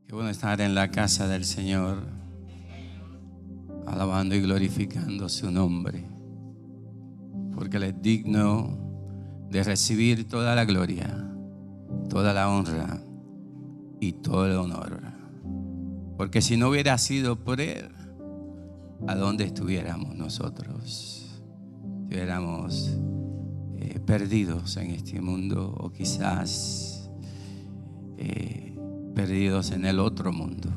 Qué bueno estar en la casa del Señor, alabando y glorificando su nombre, porque Él es digno de recibir toda la gloria, toda la honra y todo el honor. Porque si no hubiera sido por Él, ¿a dónde estuviéramos nosotros? Estuviéramos perdidos en este mundo, o quizás perdidos en el otro mundo,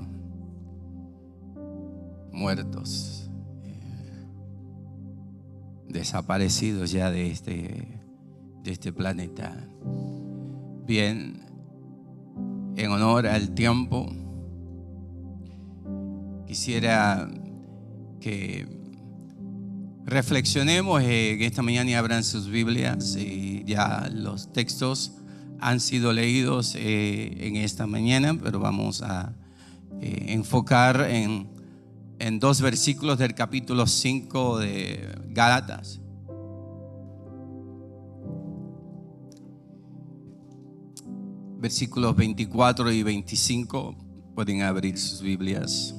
muertos, desaparecidos ya de este planeta. Bien, en honor al tiempo, quisiera que reflexionemos en esta mañana y abran sus Biblias. Ya los textos han sido leídos en esta mañana, pero vamos a enfocar en dos versículos del capítulo 5 de Gálatas. Versículos 24 y 25. Pueden abrir sus Biblias,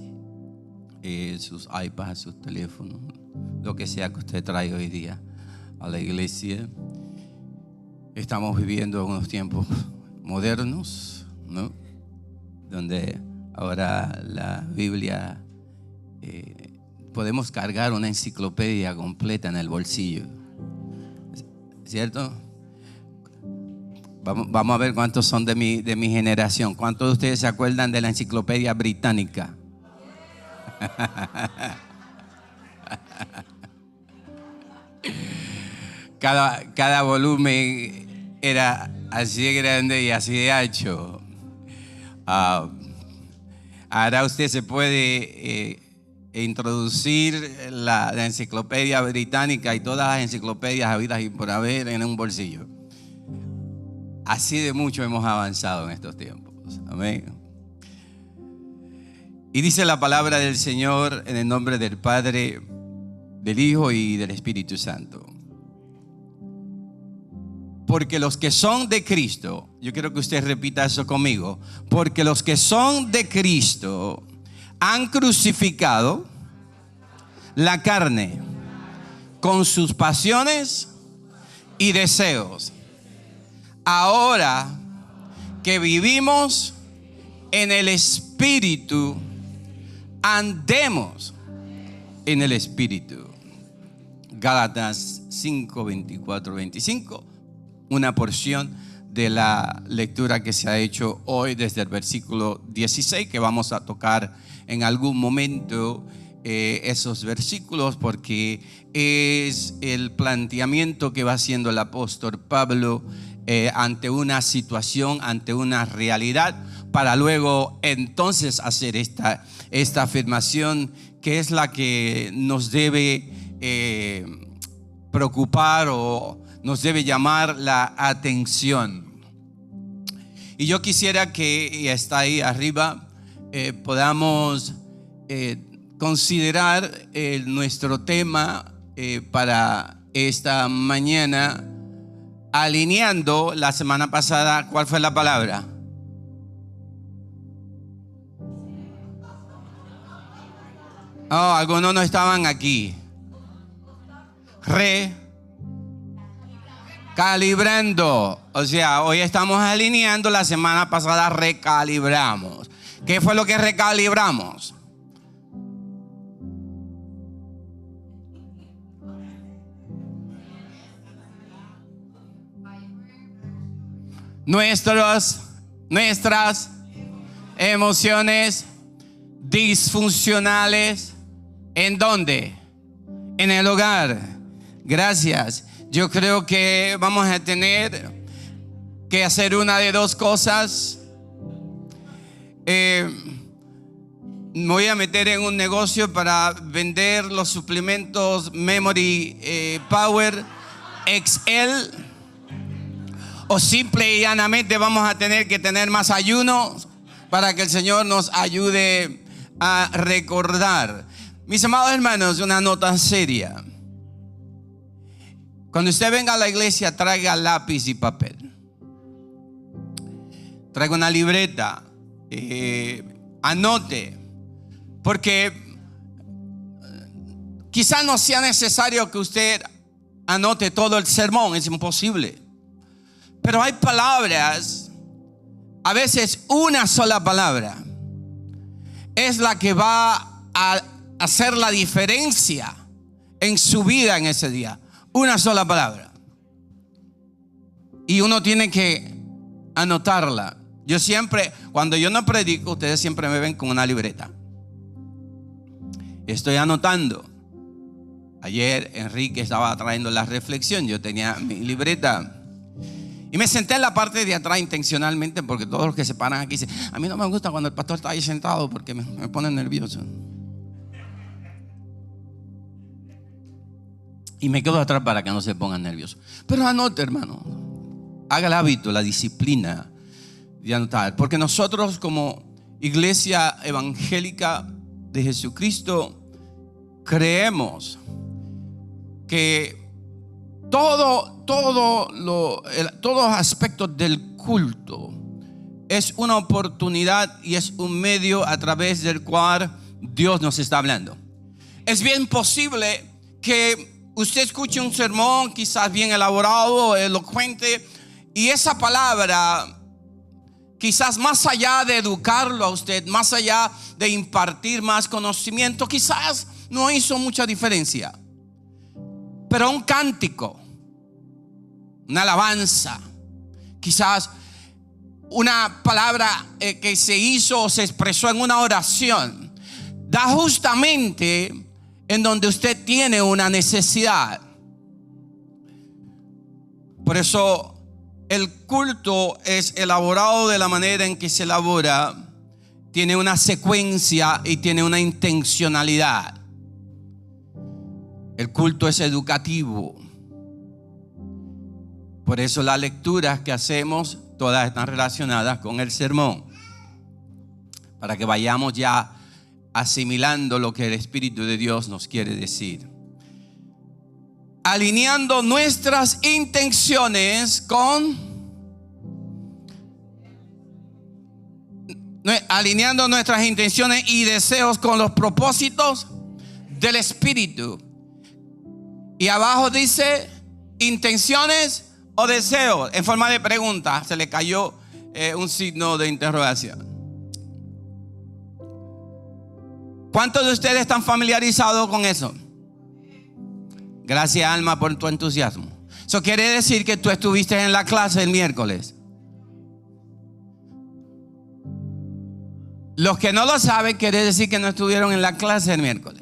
sus iPads, sus teléfonos, lo que sea que usted traiga hoy día a la iglesia. Estamos viviendo unos tiempos modernos, ¿no? Donde ahora la Biblia, podemos cargar una enciclopedia completa en el bolsillo, ¿cierto? Vamos a ver cuántos son de mi generación. ¿Cuántos de ustedes se acuerdan de la enciclopedia británica? Cada volumen era así de grande y así de ancho. Ahora usted se puede introducir la enciclopedia británica y todas las enciclopedias habidas y por haber en un bolsillo. Así de mucho hemos avanzado en estos tiempos. Amén. Y dice la palabra del Señor en el nombre del Padre, del Hijo y del Espíritu Santo. Porque los que son de Cristo, yo quiero que usted repita eso conmigo, porque los que son de Cristo han crucificado la carne con sus pasiones y deseos. Ahora que vivimos en el Espíritu, andemos en el Espíritu. Gálatas 5, 24, 25. Una porción de la lectura que se ha hecho hoy desde el versículo 16, que vamos a tocar en algún momento esos versículos, porque es el planteamiento que va haciendo el apóstol Pablo ante una situación, ante una realidad, para luego entonces hacer esta afirmación, que es la que nos debe preocupar o nos debe llamar la atención. Y yo quisiera que, y está ahí arriba, podamos considerar nuestro tema para esta mañana, alineando la semana pasada. ¿Cuál fue la palabra? Oh, algunos no estaban aquí. Recalibrando. O sea, hoy estamos alineando, la semana pasada recalibramos. ¿Qué fue lo que recalibramos? Nuestras emociones disfuncionales. ¿En dónde? En el hogar. Gracias. Yo creo que vamos a tener que hacer una de dos cosas. Me voy a meter en un negocio para vender los suplementos Memory Power XL, o simple y llanamente vamos a tener que tener más ayunos para que el Señor nos ayude a recordar. Mis amados hermanos, una nota seria. Cuando usted venga a la iglesia, traiga lápiz y papel. Traiga una libreta. Anote, porque quizás no sea necesario que usted anote todo el sermón, es imposible. Pero hay palabras, a veces una sola palabra es la que va a hacer la diferencia en su vida en ese día. Una sola palabra. Y uno tiene que anotarla. Yo siempre, cuando yo no predico, ustedes siempre me ven con una libreta. Estoy anotando. Ayer Enrique estaba trayendo la reflexión. Yo tenía mi libreta y me senté en la parte de atrás intencionalmente, porque todos los que se paran aquí dicen: a mí no me gusta cuando el pastor está ahí sentado porque me pone nervioso. Y me quedo atrás para que no se pongan nerviosos. Pero anote, hermano. Haga el hábito, la disciplina de anotar. Porque nosotros, como iglesia evangélica de Jesucristo, creemos que todos los aspectos del culto es una oportunidad y es un medio a través del cual Dios nos está hablando. Es bien posible que usted escuche un sermón quizás bien elaborado, elocuente, y esa palabra, quizás más allá de educarlo a usted, más allá de impartir más conocimiento, quizás no hizo mucha diferencia. Pero un cántico, una alabanza, quizás una palabra que se hizo o se expresó en una oración, da justamente en donde usted tiene una necesidad. Por eso el culto es elaborado de la manera en que se elabora. Tiene una secuencia y tiene una intencionalidad. El culto es educativo. Por eso las lecturas que hacemos todas están relacionadas con el sermón, para que vayamos ya asimilando lo que el Espíritu de Dios nos quiere decir. Alineando nuestras intenciones con alineando nuestras intenciones y deseos con los propósitos del Espíritu. Y abajo dice intenciones o deseos, en forma de pregunta. Se le cayó un signo de interrogación. ¿Cuántos de ustedes están familiarizados con eso? Gracias, Alma, por tu entusiasmo. Eso quiere decir que tú estuviste en la clase el miércoles. Los que no lo saben, quiere decir que no estuvieron en la clase el miércoles.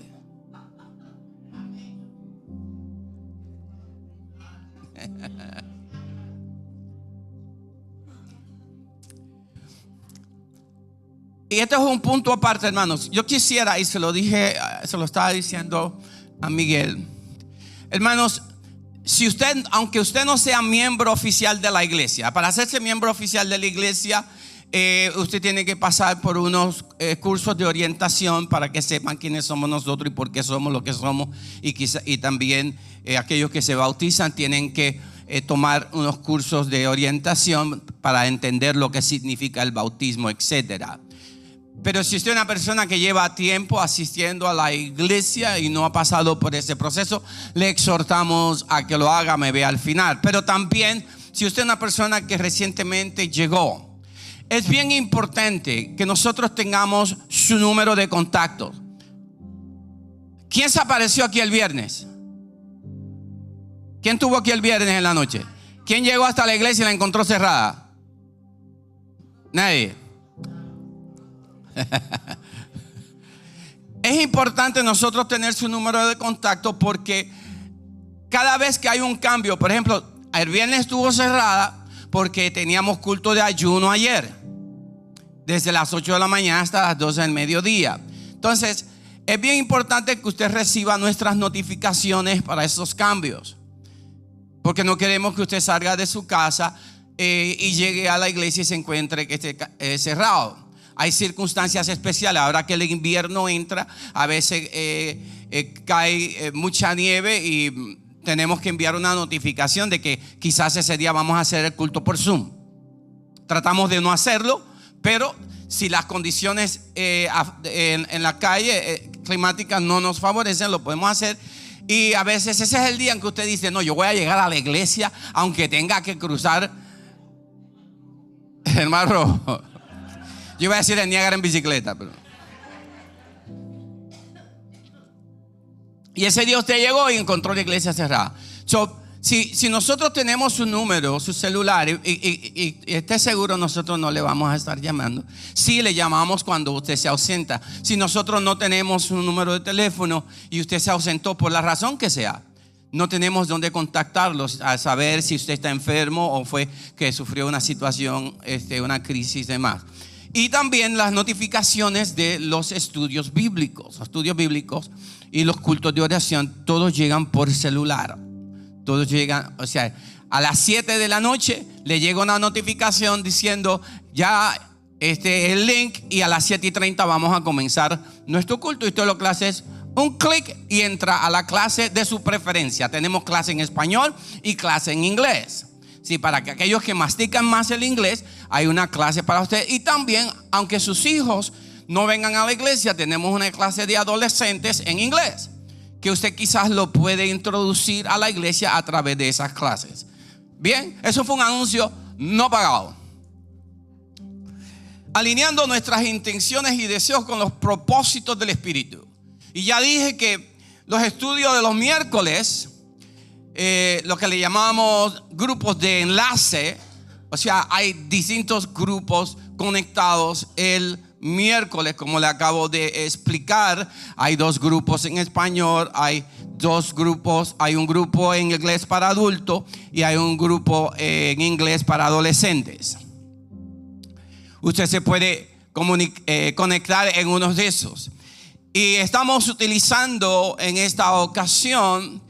Y esto es un punto aparte, hermanos. Yo quisiera, y se lo dije, se lo estaba diciendo a Miguel. Hermanos, si usted, aunque usted no sea miembro oficial de la iglesia, para hacerse miembro oficial de la iglesia, usted tiene que pasar por unos cursos de orientación para que sepan quiénes somos nosotros y por qué somos lo que somos. Y también aquellos que se bautizan tienen que tomar unos cursos de orientación para entender lo que significa el bautismo, etcétera. Pero si usted es una persona que lleva tiempo asistiendo a la iglesia y no ha pasado por ese proceso, le exhortamos a que lo haga, me vea al final. Pero también, si usted es una persona que recientemente llegó, es bien importante que nosotros tengamos su número de contactos. ¿Quién se apareció aquí el viernes? ¿Quién estuvo aquí el viernes en la noche? ¿Quién llegó hasta la iglesia y la encontró cerrada? Nadie. Es importante nosotros tener su número de contacto, porque cada vez que hay un cambio, por ejemplo, el viernes estuvo cerrada porque teníamos culto de ayuno ayer, desde las 8 de la mañana hasta las 12 del mediodía. Entonces es bien importante que usted reciba nuestras notificaciones para esos cambios, porque no queremos que usted salga de su casa y llegue a la iglesia y se encuentre que esté cerrado. Hay circunstancias especiales. Ahora que el invierno entra, a veces cae mucha nieve y tenemos que enviar una notificación de que quizás ese día vamos a hacer el culto por Zoom. Tratamos de no hacerlo, pero Si las condiciones en la calle climáticas no nos favorecen, lo podemos hacer. Y a veces ese es el día en que usted dice: no, yo voy a llegar a la iglesia aunque tenga que cruzar el Mar Rojo. Yo iba a decir el Niágara en bicicleta, pero... Y ese día usted llegó y encontró la iglesia cerrada. Si nosotros tenemos su número, su celular, y esté seguro, nosotros no le vamos a estar llamando. Sí le llamamos cuando usted se ausenta. Si nosotros no tenemos su número de teléfono y usted se ausentó por la razón que sea, no tenemos dónde contactarlos a saber si usted está enfermo o fue que sufrió una situación, una crisis y demás. Y también las notificaciones de los estudios bíblicos. Los estudios bíblicos y los cultos de oración, todos llegan por celular. Todos llegan, o sea, a las 7 de la noche le llega una notificación diciendo: ya el link, y a las 7:30 vamos a comenzar nuestro culto. Y todo lo que hace es un clic y entra a la clase de su preferencia. Tenemos clase en español y clase en inglés. Sí, para que aquellos que mastican más el inglés, hay una clase para usted. Y también, aunque sus hijos no vengan a la iglesia, tenemos una clase de adolescentes en inglés, que usted quizás lo puede introducir a la iglesia a través de esas clases. Bien, eso fue un anuncio no pagado. Alineando nuestras intenciones y deseos con los propósitos del Espíritu. Y ya dije que los estudios de los miércoles, lo que le llamamos grupos de enlace, o sea, hay distintos grupos conectados el miércoles, como le acabo de explicar. Hay 2 grupos en español, hay 2 grupos, hay un grupo en inglés para adultos y hay un grupo en inglés para adolescentes. Usted se puede conectar en uno de esos. Y estamos utilizando en esta ocasión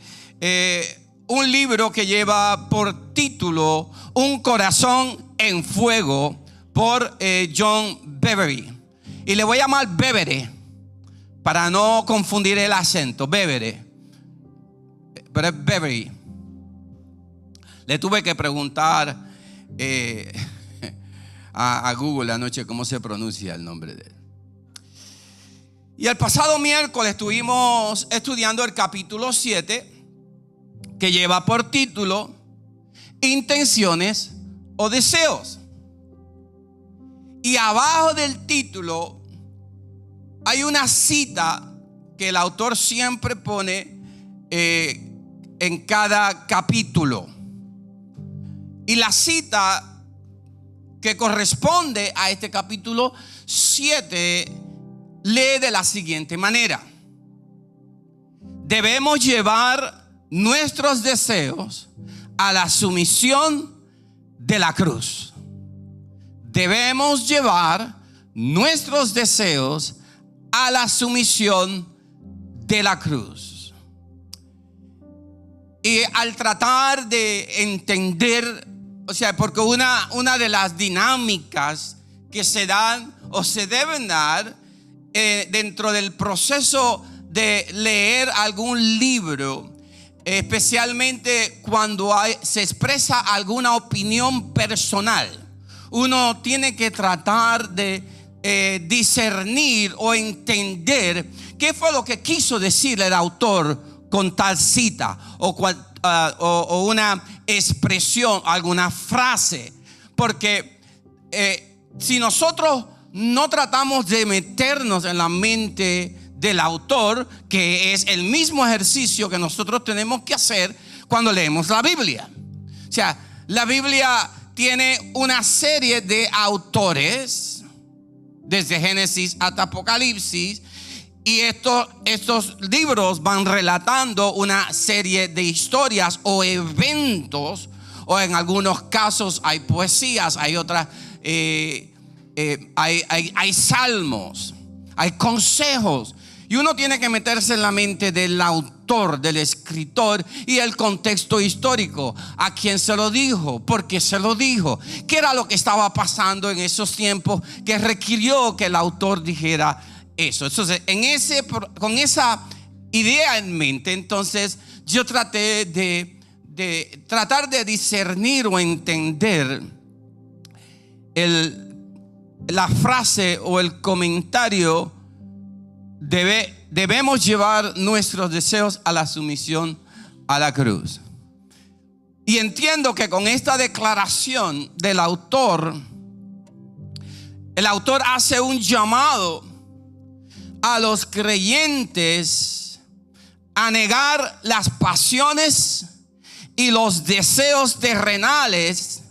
un libro que lleva por título Un corazón en fuego, por John Bevere. Y le voy a llamar Bevere para no confundir el acento. Bevere, pero es Bevere. Le tuve que preguntar a Google anoche cómo se pronuncia el nombre de él. Y el pasado miércoles estuvimos estudiando el capítulo 7, que lleva por título Intenciones o deseos. Y abajo del título hay una cita que el autor siempre pone en cada capítulo. Y la cita que corresponde a este capítulo 7 lee de la siguiente manera: debemos llevar nuestros deseos a la sumisión de la cruz. Debemos llevar nuestros deseos a la sumisión de la cruz. Y al tratar de entender, o sea, porque una de las dinámicas que se dan o se deben dar dentro del proceso de leer algún libro, especialmente cuando se expresa alguna opinión personal, uno tiene que tratar de discernir o entender qué fue lo que quiso decir el autor con tal cita o una expresión, alguna frase. Porque si nosotros no tratamos de meternos en la mente del autor, que es el mismo ejercicio que nosotros tenemos que hacer cuando leemos la Biblia. O sea, la Biblia tiene una serie de autores, desde Génesis hasta Apocalipsis, y estos libros van relatando una serie de historias o eventos, o en algunos casos hay poesías, hay otras, hay salmos, hay consejos. Y uno tiene que meterse en la mente del autor, del escritor, y el contexto histórico. ¿A quién se lo dijo? ¿Por qué se lo dijo? ¿Qué era lo que estaba pasando en esos tiempos que requirió que el autor dijera eso? Entonces, con esa idea en mente, entonces yo traté de tratar de discernir o entender la frase o el comentario: debemos llevar nuestros deseos a la sumisión a la cruz. Y entiendo que con esta declaración del autor, el autor hace un llamado a los creyentes a negar las pasiones y los deseos terrenales,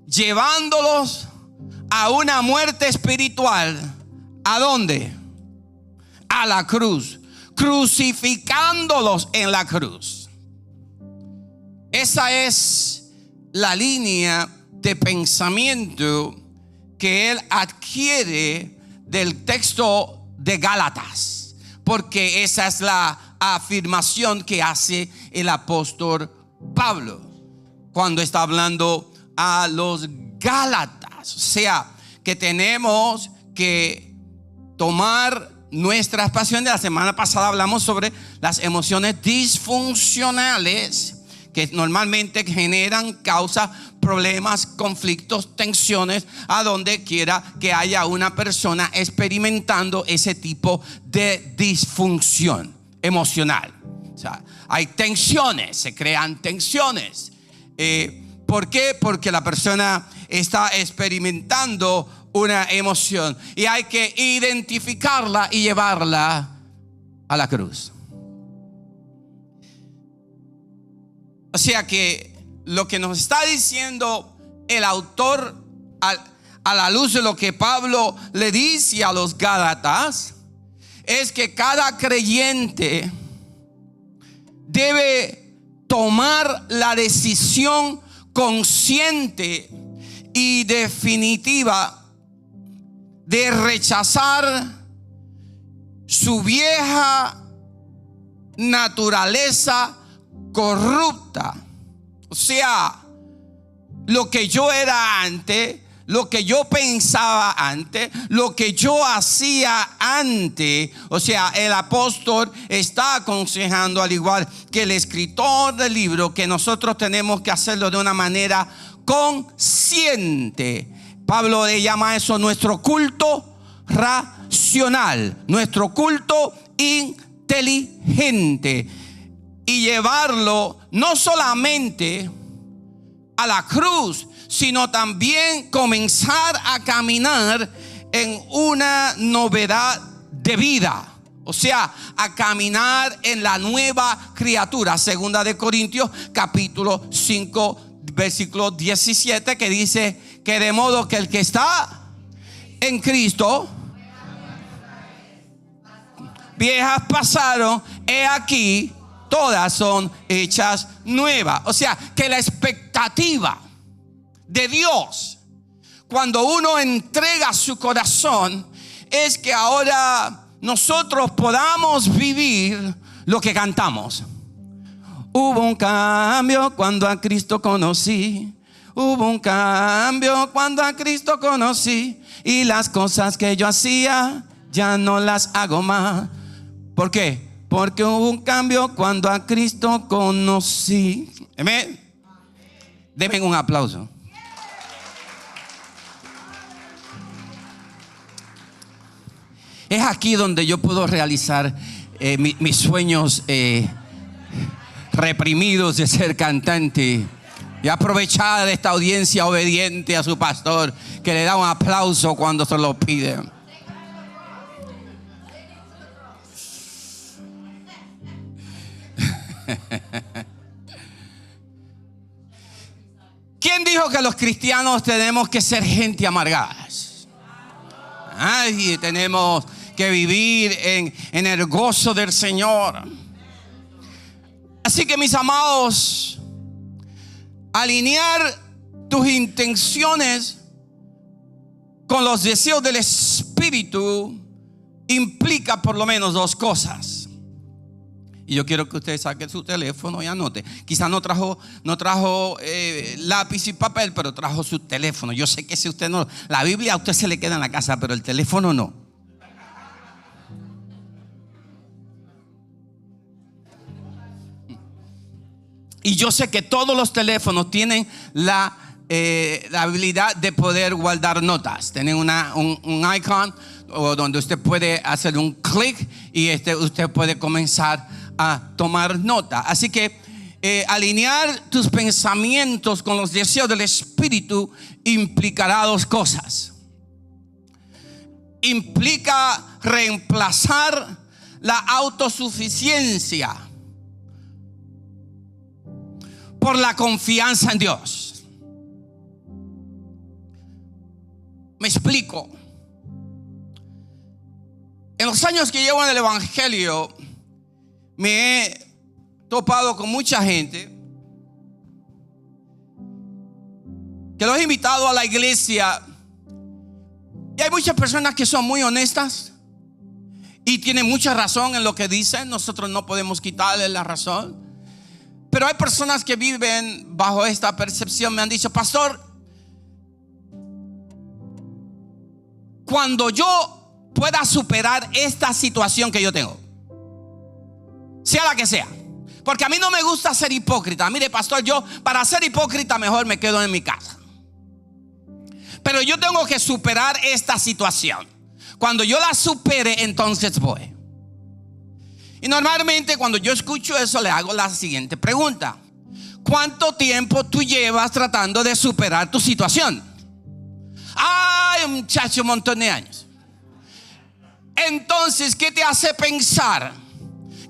llevándolos a una muerte espiritual. ¿A dónde? A la cruz, crucificándolos en la cruz. Esa es la línea de pensamiento que él adquiere del texto de Gálatas, porque esa es la afirmación que hace el apóstol Pablo cuando está hablando a los Gálatas. O sea, que tenemos que tomar nuestras pasiones. La semana pasada hablamos sobre las emociones disfuncionales que normalmente generan, causa problemas, conflictos, tensiones, a donde quiera que haya una persona experimentando ese tipo de disfunción emocional. O sea, hay tensiones, se crean tensiones. ¿Por qué? Porque la persona está experimentando una emoción y hay que identificarla y llevarla a la cruz. O sea que lo que nos está diciendo el autor a la luz de lo que Pablo le dice a los Gálatas es que cada creyente debe tomar la decisión consciente y definitiva de rechazar su vieja naturaleza corrupta. O sea, lo que yo era antes, lo que yo pensaba antes, lo que yo hacía antes. O sea, el apóstol está aconsejando, al igual que el escritor del libro, que nosotros tenemos que hacerlo de una manera consciente. Pablo le llama a eso nuestro culto racional, nuestro culto inteligente, y llevarlo no solamente a la cruz, sino también comenzar a caminar en una novedad de vida. O sea, a caminar en la nueva criatura. Segunda de Corintios capítulo 5 versículo 17, que dice que de modo que el que está en Cristo, viejas pasaron, he aquí todas son hechas nuevas. O sea, que la expectativa de Dios cuando uno entrega su corazón es que ahora nosotros podamos vivir lo que cantamos. Hubo un cambio cuando a Cristo conocí. Hubo un cambio cuando a Cristo conocí. Y las cosas que yo hacía ya no las hago más. ¿Por qué? Porque hubo un cambio cuando a Cristo conocí. Amén. Denme un aplauso. Es aquí donde yo puedo realizar mis sueños reprimidos de ser cantante, y aprovechar de esta audiencia obediente a su pastor, que le da un aplauso cuando se lo pide. ¿Quién dijo que los cristianos tenemos que ser gente amargada? Ay, tenemos que vivir en el gozo del Señor. Así que, mis amados, alinear tus intenciones con los deseos del Espíritu implica por lo menos dos cosas. Y yo quiero que usted saque su teléfono y anote. Quizás no trajo lápiz y papel, pero trajo su teléfono. Yo sé que si usted no, la Biblia a usted se le queda en la casa, pero el teléfono no. Y yo sé que todos los teléfonos tienen la la habilidad de poder guardar notas. Tienen un icon o donde usted puede hacer un clic y usted puede comenzar a tomar nota. Así que alinear tus pensamientos con los deseos del Espíritu implicará dos cosas. Implica reemplazar la autosuficiencia por la confianza en Dios. Me explico. En los años que llevo en el Evangelio, me he topado con mucha gente que los he invitado a la iglesia, y hay muchas personas que son muy honestas y tienen mucha razón en lo que dicen. Nosotros no podemos quitarle la razón, pero hay personas que viven bajo esta percepción. Me han dicho: pastor, cuando yo pueda superar esta situación que yo tengo, sea la que sea, porque a mí no me gusta ser hipócrita. Mire, pastor, yo para ser hipócrita mejor me quedo en mi casa. Pero yo tengo que superar esta situación. Cuando yo la supere, entonces voy. Y normalmente cuando yo escucho eso, le hago la siguiente pregunta: ¿cuánto tiempo tú llevas tratando de superar tu situación? Ay, muchacho, un montón de años. Entonces, ¿qué te hace pensar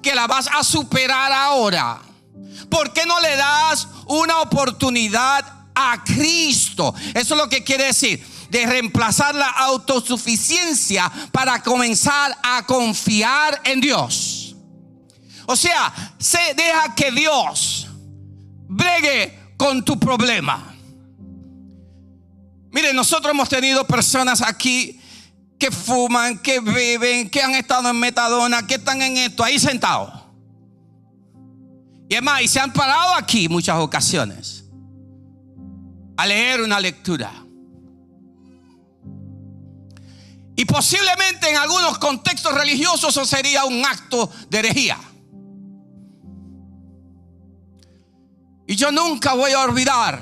que la vas a superar ahora? ¿Por qué no le das una oportunidad a Cristo? Eso es lo que quiere decir, de reemplazar la autosuficiencia para comenzar a confiar en Dios. O sea, deja que Dios bregue con tu problema. Miren, nosotros hemos tenido personas aquí que fuman, que beben, que han estado en metadona, que están en esto, ahí sentados. Y es más, y se han parado aquí muchas ocasiones a leer una lectura. Y posiblemente en algunos contextos religiosos eso sería un acto de herejía. Y yo nunca voy a olvidar,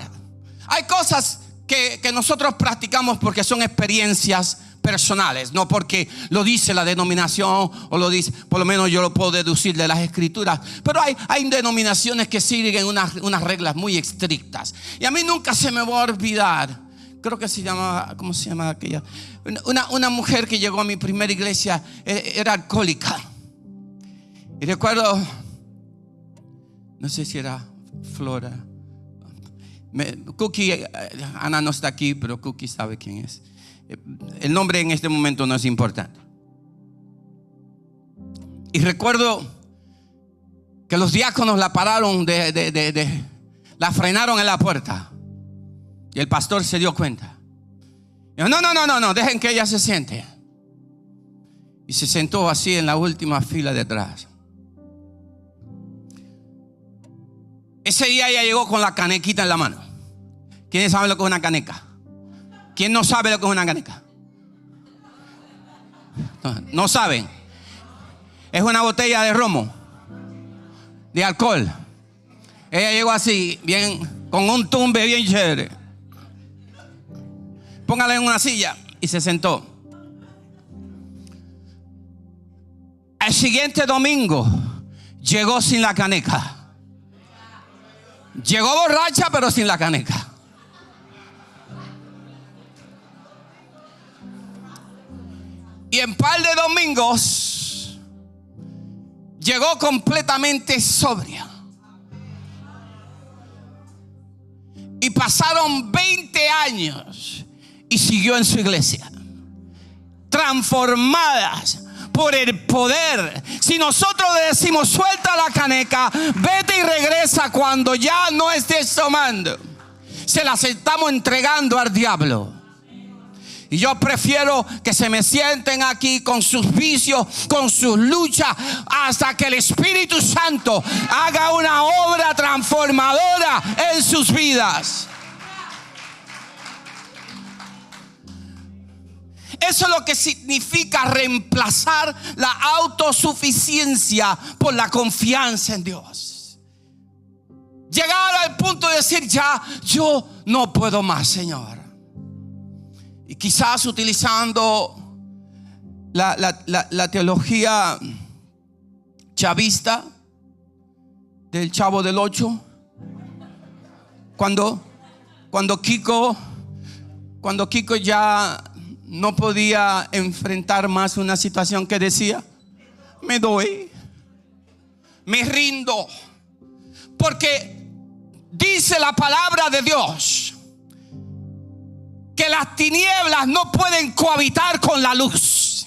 hay cosas que nosotros practicamos porque son experiencias personales, no porque lo dice la denominación o lo dice, por lo menos yo lo puedo deducir de las escrituras. Pero hay denominaciones que siguen unas reglas muy estrictas. Y a mí nunca se me va a olvidar, creo que se llama, ¿cómo se llama aquella? Una mujer que llegó a mi primera iglesia, era alcohólica. Y recuerdo, no sé si era Flora, Cookie, Ana no está aquí, pero Cookie sabe quién es. El nombre en este momento no es importante. Y recuerdo que los diáconos la pararon, la frenaron en la puerta. Y el pastor se dio cuenta. Dijo: no, dejen que ella se siente. Y se sentó así en la última fila de atrás. Ese día ella llegó con la canequita en la mano. ¿Quiénes saben lo que es una caneca? ¿Quién no sabe lo que es una caneca? No saben. Es una botella de romo, de alcohol. Ella llegó así, bien, con un tumbe bien chévere. Póngala en una silla y se sentó. El siguiente domingo llegó sin la caneca. Llegó borracha pero sin la caneca. Y en par de domingos llegó completamente sobria. Y pasaron 20 años y siguió en su iglesia, transformadas por el poder. Si nosotros le decimos: suelta la caneca, vete y regresa cuando ya no estés tomando, se la estamos entregando al diablo. Y yo prefiero que se me sienten aquí con sus vicios, con sus luchas, hasta que el Espíritu Santo haga una obra transformadora en sus vidas. Eso es lo que significa reemplazar la autosuficiencia por la confianza en Dios. Llegar al punto de decir: ya, yo no puedo más, Señor. Y quizás utilizando la teología chavista del Chavo del Ocho, cuando Kiko ya no podía enfrentar más una situación, que decía: me doy, me rindo, porque dice la palabra de Dios que las tinieblas no pueden cohabitar con la luz.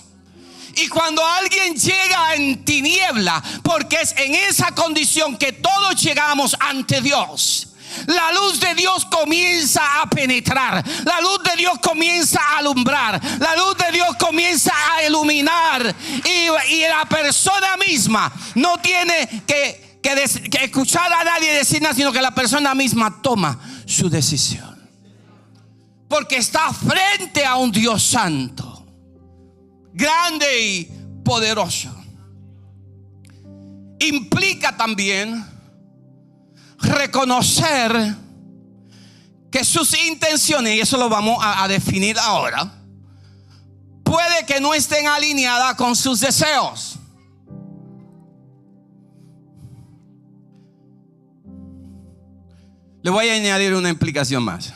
Y cuando alguien llega en tiniebla, porque es en esa condición que todos llegamos ante Dios, la luz de Dios comienza a penetrar, la luz de Dios comienza a alumbrar, la luz de Dios comienza a iluminar, y la persona misma no tiene que escuchar a nadie decir nada, sino que la persona misma toma su decisión, porque está frente a un Dios santo, grande y poderoso. Implica también reconocer que sus intenciones, y eso lo vamos a definir ahora, puede que no estén alineadas con sus deseos. Le voy a añadir una implicación más.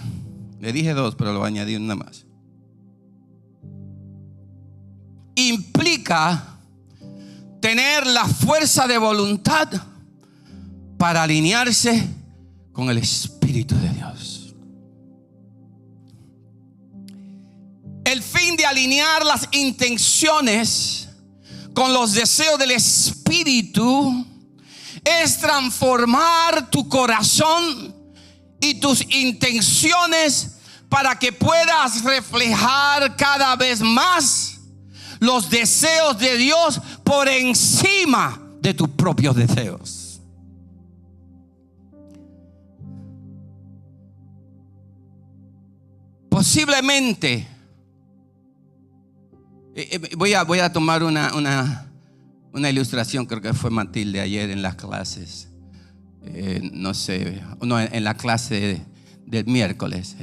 Le dije dos, pero le voy a añadir una más. Implica tener la fuerza de voluntad para alinearse con el Espíritu de Dios. El fin de alinear las intenciones con los deseos del Espíritu es transformar tu corazón y tus intenciones para que puedas reflejar cada vez más los deseos de Dios por encima de tus propios deseos. Posiblemente voy a tomar una ilustración. Creo que fue Matilde ayer en las clases. No sé, no, en la clase del miércoles.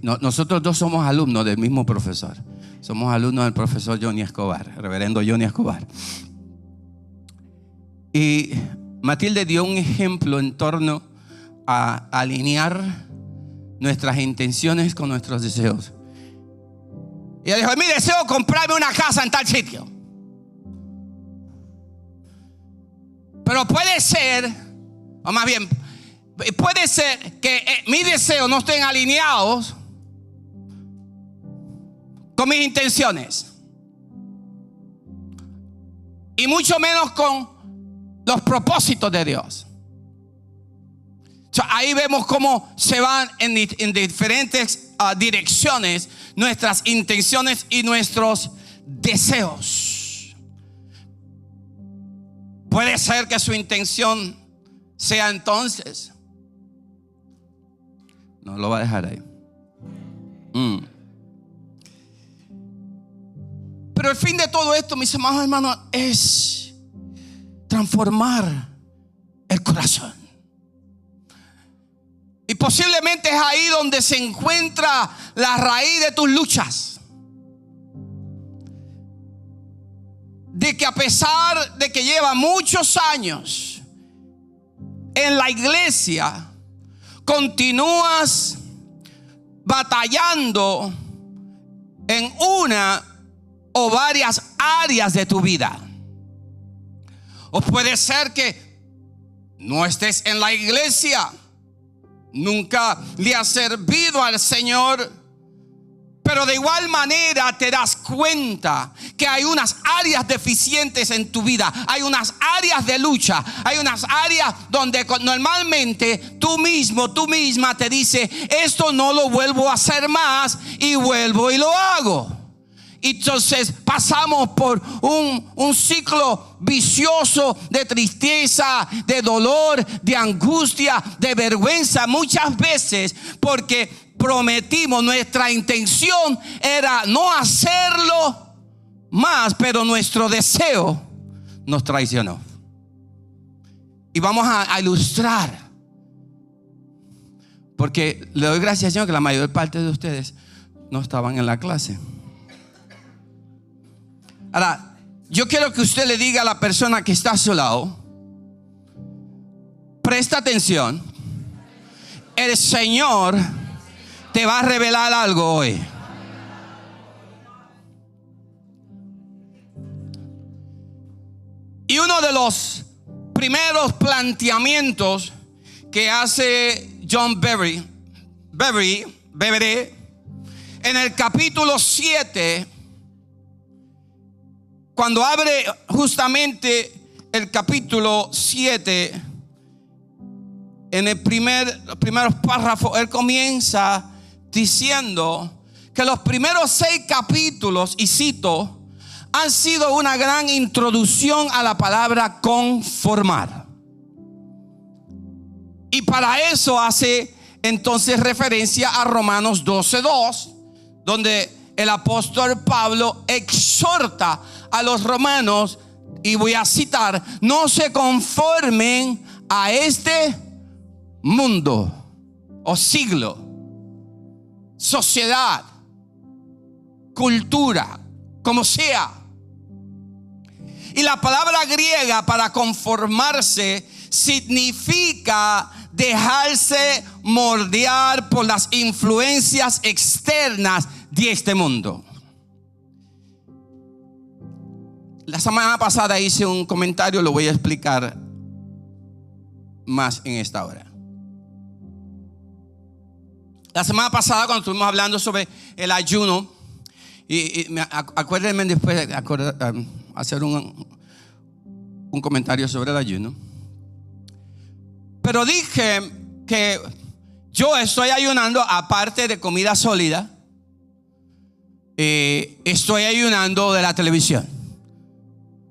Nosotros dos somos alumnos del mismo profesor. Somos alumnos del profesor Johnny Escobar, reverendo Johnny Escobar. Y Matilde dio un ejemplo en torno a alinear nuestras intenciones con nuestros deseos. Y ella dijo: mi deseo es comprarme una casa en tal sitio. Pero puede ser, o más bien, puede ser que mis deseos no estén alineados con mis intenciones, y mucho menos con los propósitos de Dios. Ahí vemos cómo se van en diferentes direcciones nuestras intenciones y nuestros deseos. Puede ser que su intención sea entonces, no lo va a dejar ahí. Pero el fin de todo esto, mis amados hermanos, es transformar el corazón. Y posiblemente es ahí donde se encuentra la raíz de tus luchas. De que a pesar de que lleva muchos años en la iglesia, continúas batallando en una o varias áreas de tu vida. O puede ser que no estés en la iglesia, nunca le has servido al Señor, pero de igual manera te das cuenta que hay unas áreas deficientes en tu vida. Hay unas áreas de lucha. Hay unas áreas donde normalmente tú misma te dice: esto no lo vuelvo a hacer más, y vuelvo y lo hago. Entonces pasamos por un ciclo vicioso de tristeza, de dolor, de angustia, de vergüenza, muchas veces porque prometimos, nuestra intención era no hacerlo más, pero nuestro deseo nos traicionó. Y vamos a ilustrar Porque le doy gracias al Señor que la mayor parte de ustedes no estaban en la clase. Ahora, yo quiero que usted le diga a la persona que está a su lado: presta atención, el Señor te va a revelar algo hoy. Y uno de los primeros planteamientos que hace John Bevere en el capítulo 7, cuando abre justamente el capítulo 7, en los primeros párrafos, él comienza diciendo que los primeros 6 capítulos, y cito, han sido una gran introducción a la palabra conformar. Y para eso hace entonces referencia a Romanos 12:2, donde el apóstol Pablo exhorta a los romanos, y voy a citar: no se conformen a este mundo o siglo, sociedad, cultura, como sea. Y la palabra griega para conformarse significa dejarse moldear por las influencias externas de este mundo. La semana pasada hice un comentario, lo voy a explicar más en esta hora. La semana pasada, cuando estuvimos hablando sobre el ayuno, acuérdenme después de hacer un comentario sobre el ayuno. Pero dije que yo estoy ayunando aparte de comida sólida. Estoy ayunando de la televisión,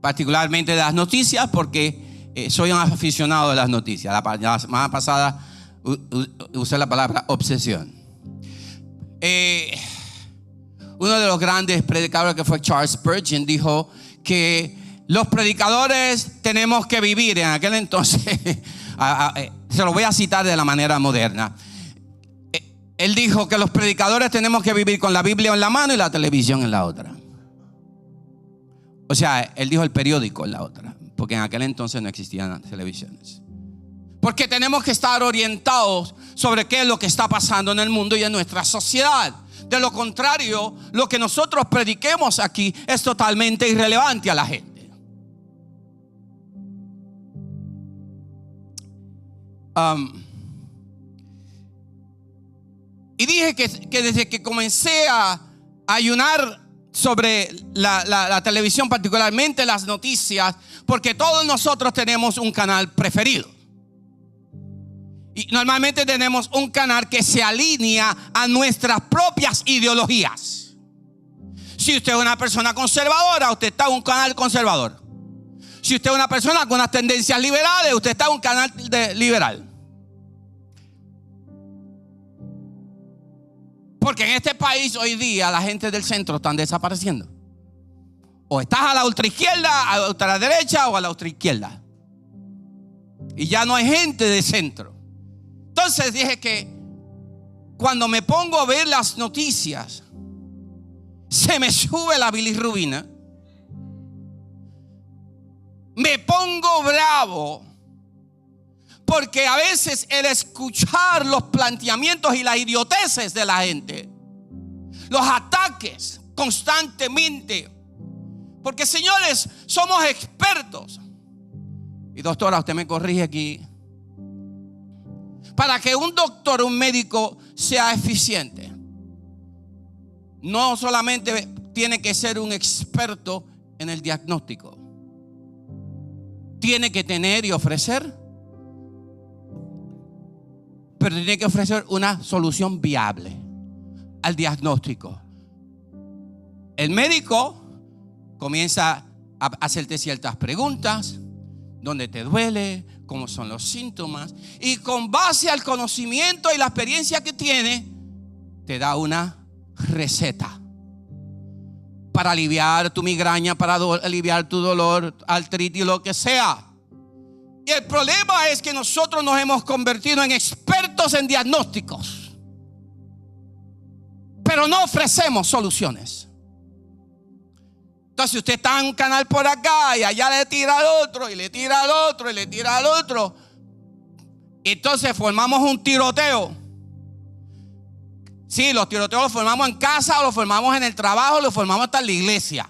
particularmente de las noticias, porque soy un aficionado de las noticias. La semana pasada usé la palabra obsesión. Uno de los grandes predicadores, que fue Charles Spurgeon, dijo que los predicadores tenemos que vivir. En aquel entonces se lo voy a citar de la manera moderna. Él dijo que los predicadores tenemos que vivir con la Biblia en la mano y la televisión en la otra. O sea, él dijo el periódico en la otra, porque en aquel entonces no existían televisiones. Porque tenemos que estar orientados sobre qué es lo que está pasando en el mundo y en nuestra sociedad. De lo contrario, lo que nosotros prediquemos aquí es totalmente irrelevante a la gente. Y dije que desde que comencé a ayunar sobre la televisión, particularmente las noticias, porque todos nosotros tenemos un canal preferido. Y normalmente tenemos un canal que se alinea a nuestras propias ideologías. Si usted es una persona conservadora, usted está en un canal conservador. Si usted es una persona con unas tendencias liberales, usted está en un canal liberal. Porque en este país hoy día la gente del centro están desapareciendo. O estás a la ultraizquierda, a la ultraderecha o a la ultraizquierda. Y ya no hay gente de centro. Entonces dije que cuando me pongo a ver las noticias, se me sube la bilirrubina. Me pongo bravo, porque a veces el escuchar los planteamientos y las idioteces de la gente, los ataques constantemente, porque señores, somos expertos. Y doctora, usted me corrige aquí. Para que un doctor, un médico sea eficiente, no solamente tiene que ser un experto en el diagnóstico, tiene que tener y ofrecer, pero tiene que ofrecer una solución viable al diagnóstico. El médico comienza a hacerte ciertas preguntas: ¿dónde te duele? ¿Cómo son los síntomas? Y con base al conocimiento y la experiencia que tiene, te da una receta para aliviar tu migraña, para aliviar tu dolor, artritis, lo que sea. Y el problema es que nosotros nos hemos convertido en expertos en diagnósticos, pero no ofrecemos soluciones. Entonces usted está en un canal por acá y allá le tira al otro y le tira al otro y le tira al otro. Entonces formamos un tiroteo. Sí, los tiroteos los formamos en casa, o los formamos en el trabajo, los formamos hasta en la iglesia.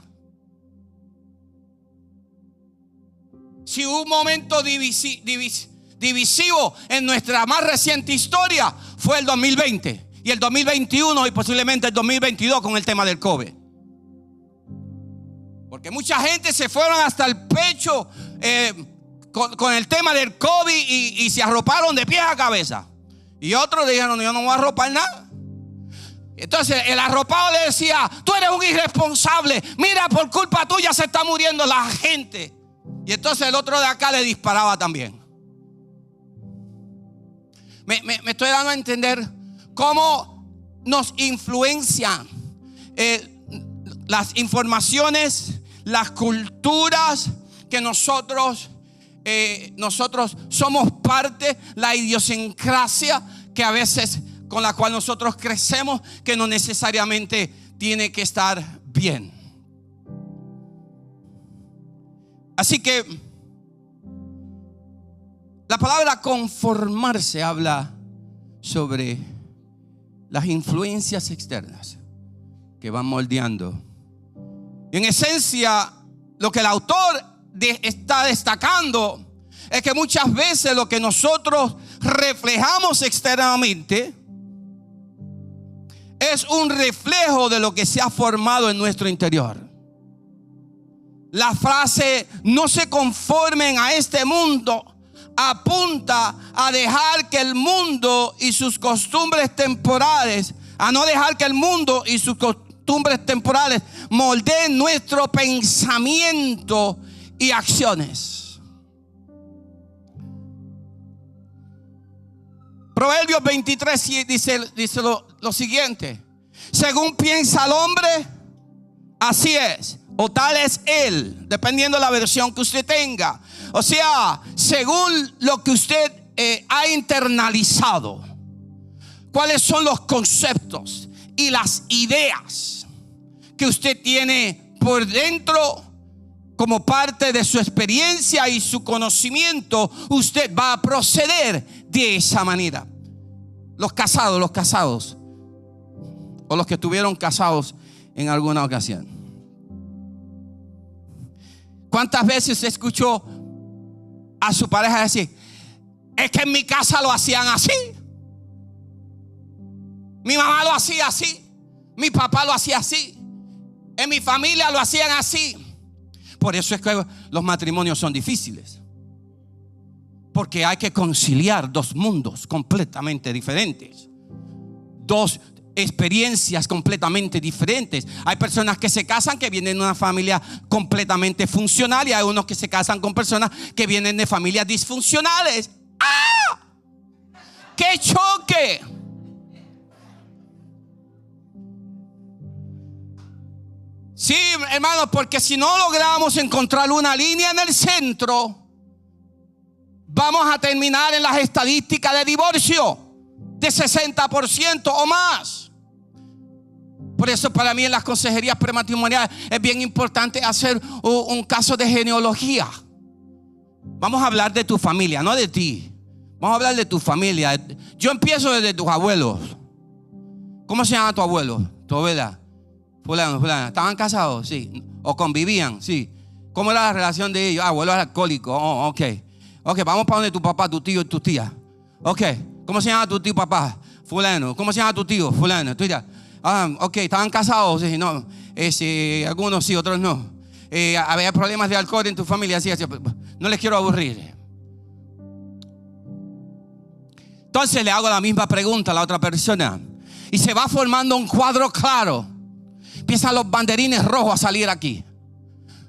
Si hubo un momento divisivo en nuestra más reciente historia, fue el 2020 y el 2021 y posiblemente el 2022 con el tema del COVID. Porque mucha gente se fueron hasta el pecho con el tema del COVID y se arroparon de pies a cabeza. Y otros dijeron: yo no voy a arropar nada. Entonces el arropado le decía: tú eres un irresponsable, mira, por culpa tuya se está muriendo la gente. Y entonces el otro de acá le disparaba también. Me estoy dando a entender cómo nos influencian las informaciones, las culturas que nosotros somos parte, la idiosincrasia que a veces con la cual nosotros crecemos, que no necesariamente tiene que estar bien. Así que la palabra conformarse habla sobre las influencias externas que van moldeando. En esencia, lo que el autor está destacando es que muchas veces lo que nosotros reflejamos externamente es un reflejo de lo que se ha formado en nuestro interior. La frase "no se conformen a este mundo" apunta a dejar que el mundo y sus costumbres temporales, a no dejar que el mundo y sus costumbres temporales moldeen nuestro pensamiento y acciones. Proverbios 23 dice lo siguiente: según piensa el hombre, así es, o tal es él, dependiendo de la versión que usted tenga. O sea, según lo que usted ha internalizado, cuáles son los conceptos y las ideas que usted tiene por dentro como parte de su experiencia y su conocimiento, usted va a proceder de esa manera. Los casados o los que estuvieron casados en alguna ocasión. ¿Cuántas veces usted escuchó a su pareja decir: es que en mi casa lo hacían así, mi mamá lo hacía así, mi papá lo hacía así, en mi familia lo hacían así? Por eso es que los matrimonios son difíciles, porque hay que conciliar dos mundos completamente diferentes, dos experiencias completamente diferentes. Hay personas que se casan que vienen de una familia completamente funcional, y hay unos que se casan con personas que vienen de familias disfuncionales. ¡Ah! ¡Qué choque! Sí, hermanos, porque si no logramos encontrar una línea en el centro, vamos a terminar en las estadísticas de divorcio de 60% o más. Por eso para mí en las consejerías prematrimoniales es bien importante hacer un caso de genealogía. Vamos a hablar de tu familia, no de ti. Vamos a hablar de tu familia. Yo empiezo desde tus abuelos. ¿Cómo se llama tu abuelo? Tu abuela. Fulano. ¿Estaban casados? Sí. ¿O convivían? Sí. ¿Cómo era la relación de ellos? Abuelo alcohólico. Oh, ok, vamos para donde tu papá, tu tío y tu tía. Ok. ¿Cómo se llama tu tío papá? Fulano. ¿Cómo se llama tu tío? Fulano. ¿Tu tía? Ok, ¿estaban casados? Sí, no. Algunos sí, otros no. ¿Había problemas de alcohol en tu familia? Sí. No les quiero aburrir. Entonces le hago la misma pregunta a la otra persona y se va formando un cuadro claro. Empiezan los banderines rojos a salir aquí.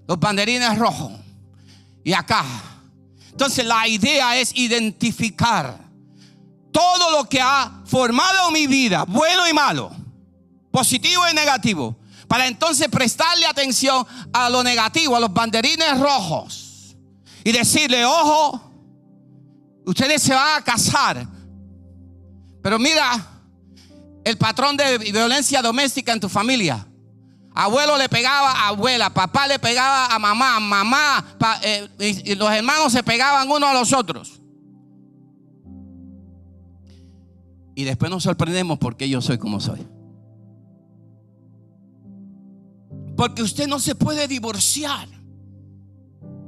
Los banderines rojos. Y acá. Entonces la idea es identificar todo lo que ha formado mi vida, bueno y malo, positivo y negativo, para entonces prestarle atención a lo negativo, a los banderines rojos, y decirle: ojo, Ustedes se van a casar, pero mira el patrón de violencia doméstica en tu familia. Abuelo le pegaba a abuela, papá le pegaba a mamá, y los hermanos se pegaban unos a los otros. Y después nos sorprendemos porque yo soy como soy. Porque usted no se puede divorciar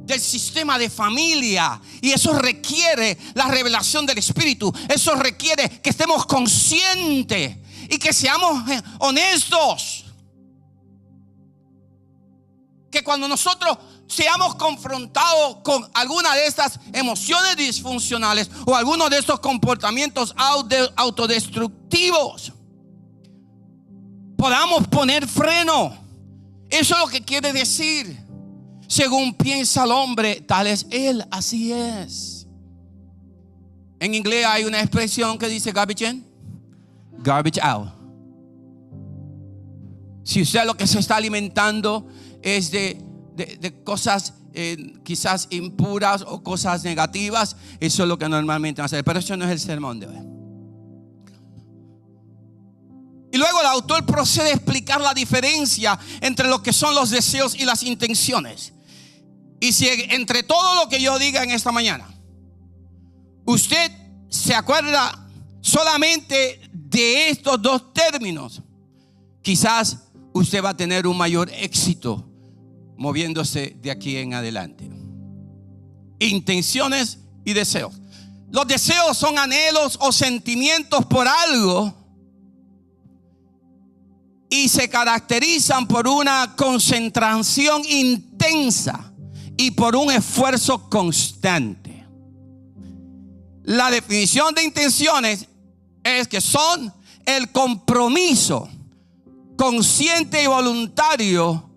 del sistema de familia, y eso requiere la revelación del Espíritu. Eso requiere que estemos conscientes y que seamos honestos. Que cuando nosotros seamos confrontados con alguna de estas emociones disfuncionales o algunos de estos comportamientos autodestructivos, podamos poner freno. Eso es lo que quiere decir: según piensa el hombre, tal es él. Así es. En inglés hay una expresión que dice garbage in, garbage out. Si usted lo que se está alimentando es de cosas quizás impuras o cosas negativas, eso es lo que normalmente va a hacer. Pero eso no es el sermón de hoy. Y luego el autor procede a explicar la diferencia entre lo que son los deseos y las intenciones. Y si entre todo lo que yo diga en esta mañana usted se acuerda solamente de estos dos términos, quizás usted va a tener un mayor éxito moviéndose de aquí en adelante. Intenciones y deseos. Los deseos son anhelos o sentimientos por algo y se caracterizan por una concentración intensa y por un esfuerzo constante. La definición de intenciones es que son el compromiso consciente y voluntario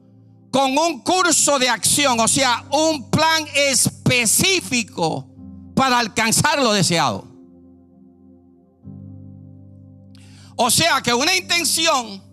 con un curso de acción, o sea, un plan específico para alcanzar lo deseado. O sea que una intención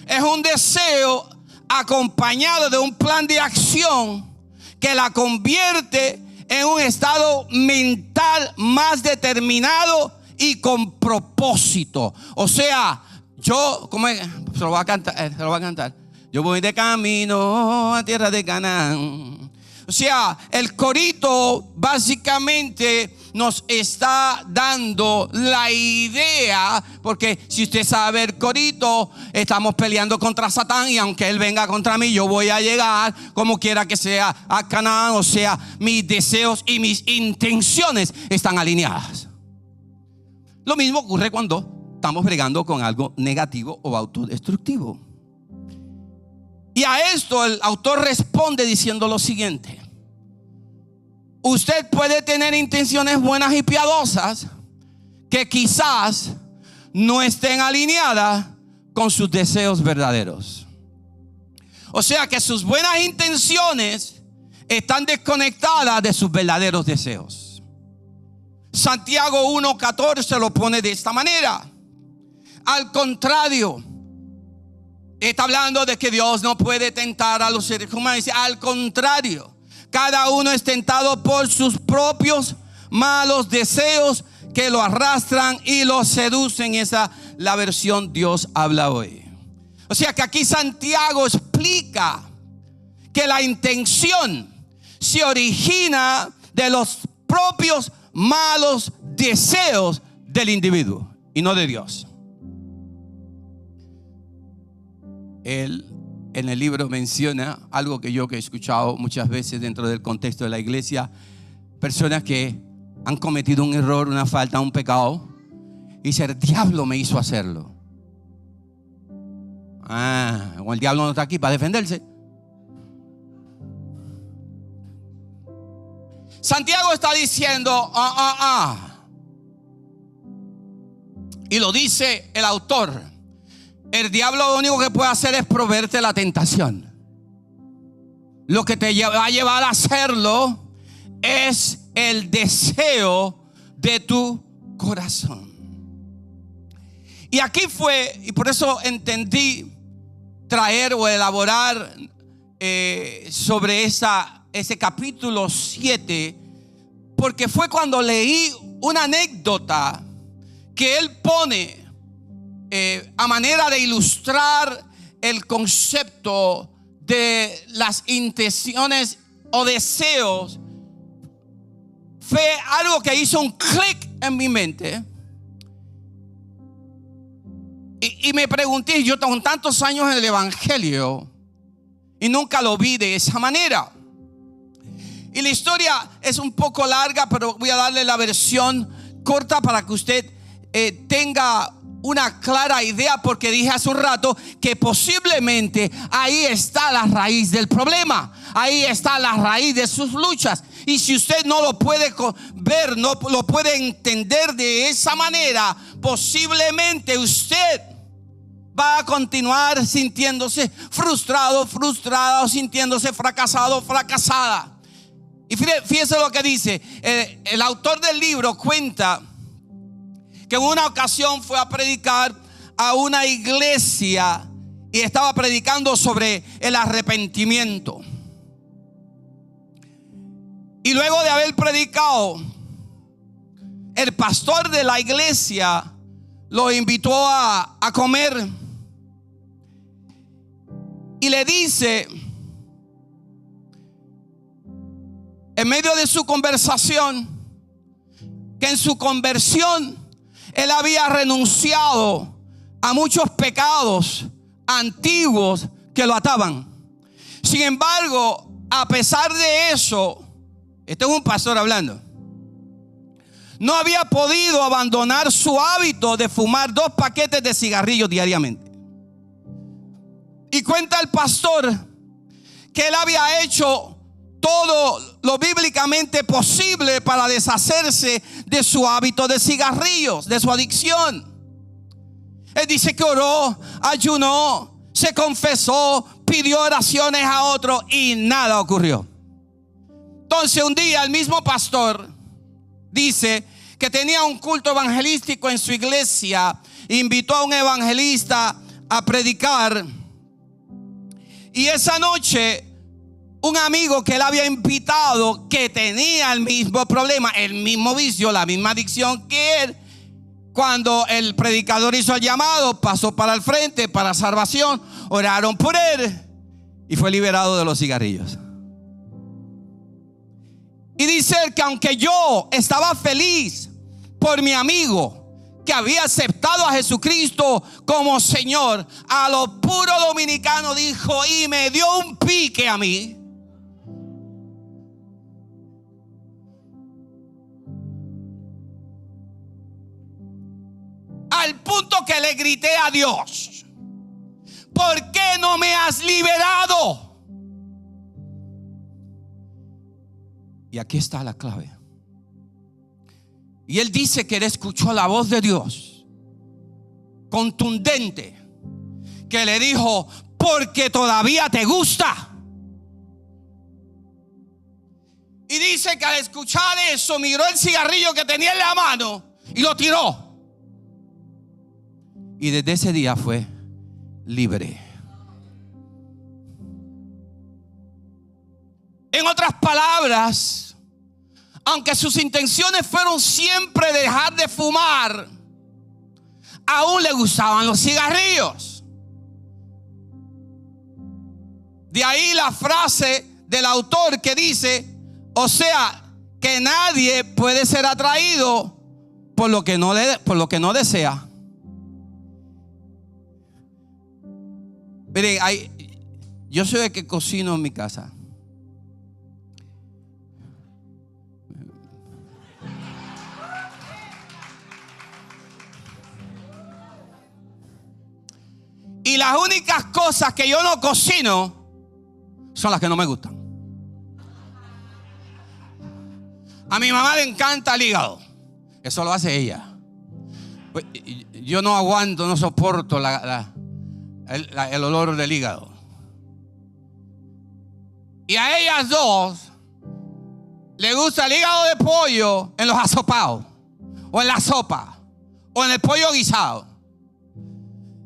es un deseo acompañado de un plan de acción que la convierte en un estado mental más determinado y con propósito. O sea, yo, ¿cómo es? Se lo voy a cantar. Yo voy de camino a tierra de Canaán. O sea, el corito básicamente nos está dando la idea, porque si usted sabe el corito, estamos peleando contra Satán, y aunque él venga contra mí, yo voy a llegar como quiera que sea a Canaán. O sea, mis deseos y mis intenciones están alineadas. Lo mismo ocurre cuando estamos bregando con algo negativo o autodestructivo. Y a esto el autor responde diciendo lo siguiente: usted puede tener intenciones buenas y piadosas que quizás no estén alineadas con sus deseos verdaderos. O sea que sus buenas intenciones están desconectadas de sus verdaderos deseos. Santiago 1:14 lo pone de esta manera: al contrario, está hablando de que Dios no puede tentar a los seres humanos. Dice, al contrario, cada uno es tentado por sus propios malos deseos que lo arrastran y lo seducen. Esa es la versión Dios habla hoy. O sea que aquí Santiago explica que la intención se origina de los propios malos deseos del individuo y no de Dios. Él en el libro menciona algo que yo he escuchado muchas veces dentro del contexto de la iglesia: personas que han cometido un error, una falta, un pecado, y dice, el diablo me hizo hacerlo. O el diablo no está aquí para defenderse. Santiago está diciendo y lo dice el autor: el diablo lo único que puede hacer es proveerte la tentación. Lo que te va a llevar a hacerlo es el deseo de tu corazón. Y aquí fue, y por eso entendí traer o elaborar sobre ese capítulo 7, porque fue cuando leí una anécdota que él pone a manera de ilustrar el concepto de las intenciones o deseos. Fue algo que hizo un clic en mi mente. Y me pregunté, yo tengo tantos años en el evangelio y nunca lo vi de esa manera. Y la historia es un poco larga, pero voy a darle la versión corta para que usted tenga una clara idea, porque dije hace un rato que posiblemente ahí está la raíz del problema, ahí está la raíz de sus luchas. Y si usted no lo puede ver, no lo puede entender de esa manera, posiblemente usted va a continuar sintiéndose frustrado, frustrada, o sintiéndose fracasado, fracasada. Y fíjese lo que dice el autor del libro. Cuenta que en una ocasión fue a predicar a una iglesia y estaba predicando sobre el arrepentimiento. Y luego de haber predicado, el pastor de la iglesia lo invitó a comer y le dice, en medio de su conversación, que en su conversión él había renunciado a muchos pecados antiguos que lo ataban. Sin embargo, a pesar de eso, este es un pastor hablando, no había podido abandonar su hábito de fumar 2 paquetes de cigarrillos diariamente. Y cuenta el pastor que él había hecho todo lo bíblicamente posible para deshacerse de su hábito de cigarrillos, de su adicción. Él dice que oró, ayunó, se confesó, pidió oraciones a otro y nada ocurrió. Entonces un día el mismo pastor dice que tenía un culto evangelístico en su iglesia, invitó a un evangelista a predicar, y esa noche un amigo que él había invitado, que tenía el mismo problema, el mismo vicio, la misma adicción que él, cuando el predicador hizo el llamado, pasó para el frente para salvación, oraron por él y fue liberado de los cigarrillos. Y dice él que aunque yo estaba feliz por mi amigo que había aceptado a Jesucristo como Señor, a lo puro dominicano dijo, y me dio un pique a mí. Al punto que le grité a Dios, ¿por qué no me has liberado? Y aquí está la clave. Y él dice que él escuchó la voz de Dios contundente, que le dijo, porque todavía te gusta. Y dice que al escuchar eso miró el cigarrillo que tenía en la mano y lo tiró. Y desde ese día fue libre. En otras palabras, aunque sus intenciones fueron siempre dejar de fumar, aún le gustaban los cigarrillos. De ahí la frase del autor que dice, o sea, que nadie puede ser atraído por lo que no desea. Miren, yo soy el que cocino en mi casa. Y las únicas cosas que yo no cocino son las que no me gustan. A mi mamá le encanta el hígado. Eso lo hace ella. Yo no aguanto, no soporto el olor del hígado. Y a ellas dos le gusta el hígado de pollo en los asopados, o en la sopa, o en el pollo guisado.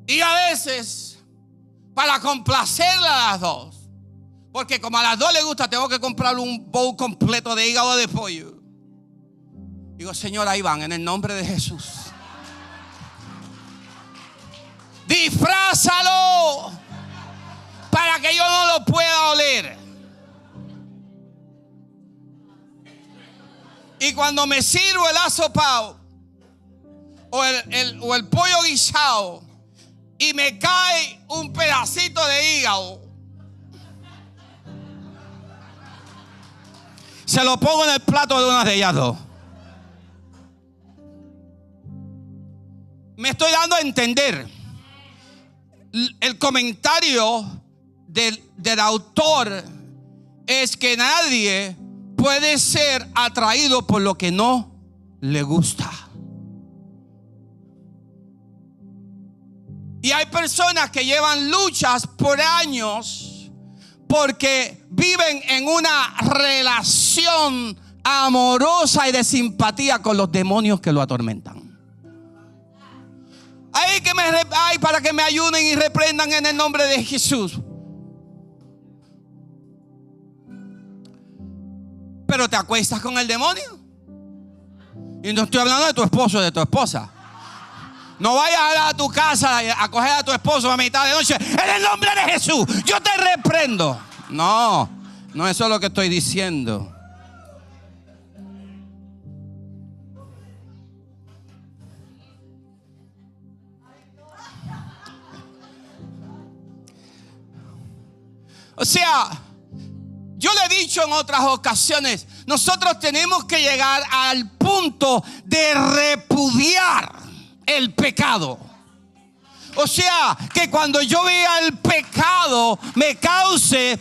Y a veces, para complacerla a las dos, porque como a las dos les gusta, tengo que comprar un bowl completo de hígado de pollo. Digo, Señor, ahí van, en el nombre de Jesús. Disfrázalo para que yo no lo pueda oler. Y cuando me sirvo el asopao o el pollo guisado y me cae un pedacito de hígado, se lo pongo en el plato de una de ellas dos. Me estoy dando a entender. El comentario del autor es que nadie puede ser atraído por lo que no le gusta. Y hay personas que llevan luchas por años porque viven en una relación amorosa y de simpatía con los demonios que lo atormentan. Ay, para que me ayuden y reprendan en el nombre de Jesús. Pero te acuestas con el demonio. Y no estoy hablando de tu esposo o de tu esposa. No vayas a tu casa a coger a tu esposo a mitad de noche. En el nombre de Jesús, yo te reprendo. No, no eso es lo que estoy diciendo. O sea, yo le he dicho en otras ocasiones, nosotros tenemos que llegar al punto de repudiar el pecado. O sea, que cuando yo vea el pecado me cause,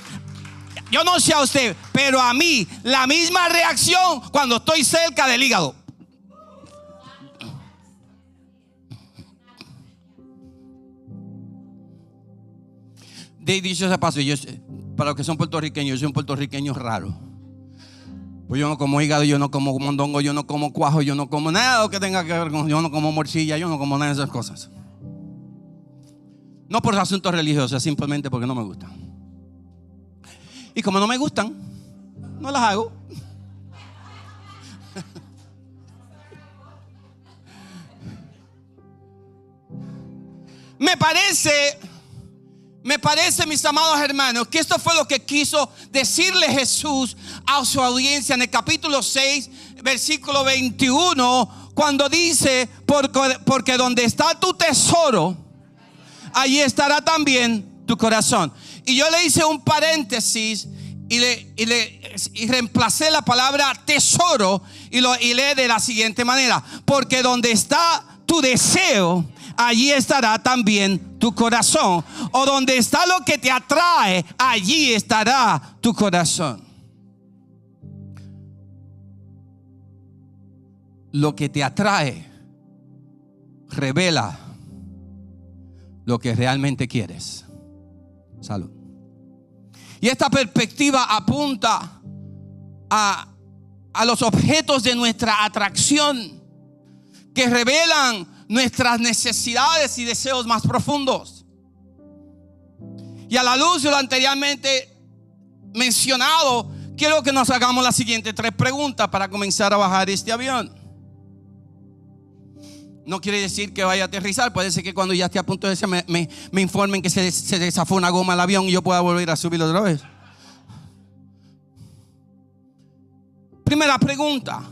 yo no sé a usted, pero a mí la misma reacción cuando estoy cerca del hígado. Dicho ese paso, para los que son puertorriqueños, yo soy un puertorriqueño raro. Pues yo no como hígado, yo no como mondongo, yo no como cuajo, yo no como nada que tenga que ver con, yo no como morcilla, yo no como nada de esas cosas. No por asuntos religiosos, simplemente porque no me gustan. Y como no me gustan, no las hago. Me parece, mis amados hermanos, que esto fue lo que quiso decirle Jesús a su audiencia en el capítulo 6, versículo 21, cuando dice, porque donde está tu tesoro, allí estará también tu corazón. Y yo le hice un paréntesis y reemplacé la palabra tesoro y leí de la siguiente manera: porque donde está tu deseo, allí estará también tu corazón. O donde está lo que te atrae, allí estará tu corazón. Lo que te atrae revela lo que realmente quieres. Salud. Y esta perspectiva apunta a los objetos de nuestra atracción, que revelan nuestras necesidades y deseos más profundos. Y a la luz de lo anteriormente mencionado, quiero que nos hagamos las siguientes 3 preguntas para comenzar a bajar este avión. No quiere decir que vaya a aterrizar. Puede ser que cuando ya esté a punto de me informen que se desafó una goma al avión y yo pueda volver a subirlo otra vez. Primera pregunta: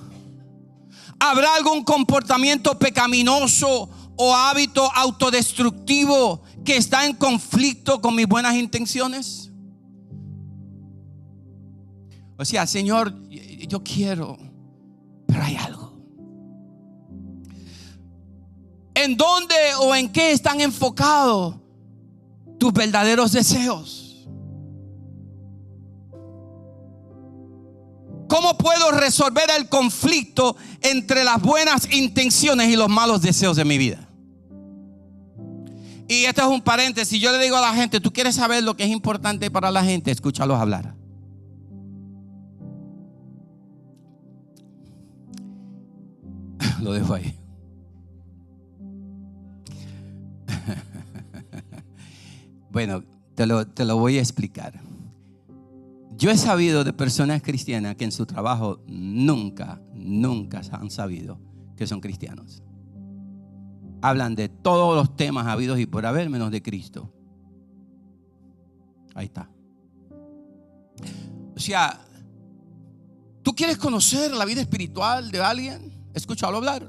¿habrá algún comportamiento pecaminoso o hábito autodestructivo que está en conflicto con mis buenas intenciones? O sea, Señor, yo quiero, pero hay algo. ¿En dónde o en qué están enfocados tus verdaderos deseos? ¿Cómo puedo resolver el conflicto entre las buenas intenciones y los malos deseos de mi vida? Y este es un paréntesis. Yo le digo a la gente: tú quieres saber lo que es importante para la gente, escúchalos hablar. Lo dejo ahí. Bueno, te lo voy a explicar. Yo he sabido de personas cristianas que en su trabajo nunca nunca han sabido que son cristianos. Hablan de todos los temas habidos y por haber, menos de Cristo. Ahí está. O sea, ¿tú quieres conocer la vida espiritual de alguien? Escúchalo hablar.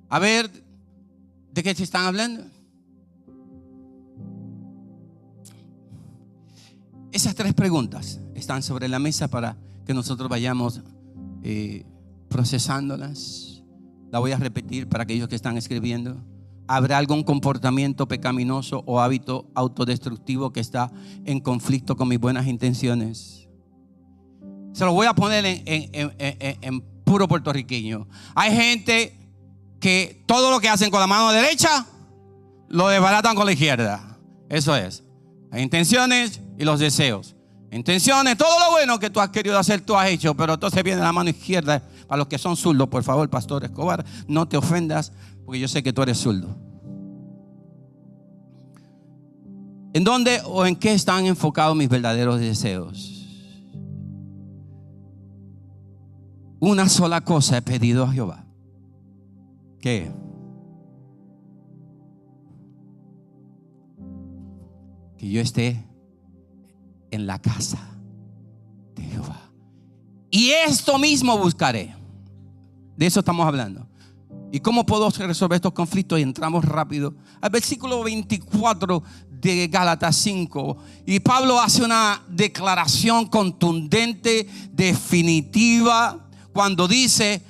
A ver, ¿de qué te están hablando? Esas 3 preguntas están sobre la mesa para que nosotros vayamos procesándolas. La voy a repetir para aquellos que están escribiendo. ¿Habrá algún comportamiento pecaminoso o hábito autodestructivo que está en conflicto con mis buenas intenciones? Se lo voy a poner en puro puertorriqueño. Hay gente que todo lo que hacen con la mano derecha lo desbaratan con la izquierda. Eso es. Las intenciones y los deseos. Intenciones, todo lo bueno que tú has querido hacer, tú has hecho, pero entonces viene la mano izquierda. Para los que son zurdos, por favor, Pastor Escobar, no te ofendas, porque yo sé que tú eres zurdo. ¿En dónde o en qué están enfocados mis verdaderos deseos? Una sola cosa he pedido a Jehová. ¿Qué? Que yo esté en la casa de Jehová. Y esto mismo buscaré. De eso estamos hablando. ¿Y cómo puedo resolver estos conflictos? Y entramos rápido al versículo 24 de Gálatas 5. Y Pablo hace una declaración contundente, definitiva, cuando dice: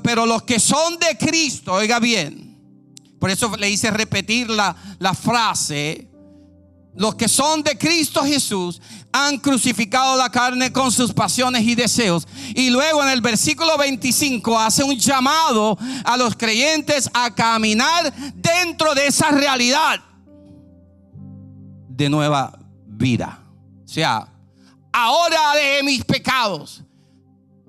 pero los que son de Cristo, oiga bien, por eso le hice repetir la frase. Los que son de Cristo Jesús han crucificado la carne con sus pasiones y deseos. Y luego en el versículo 25 hace un llamado a los creyentes a caminar dentro de esa realidad de nueva vida. O sea, ahora dejé mis pecados,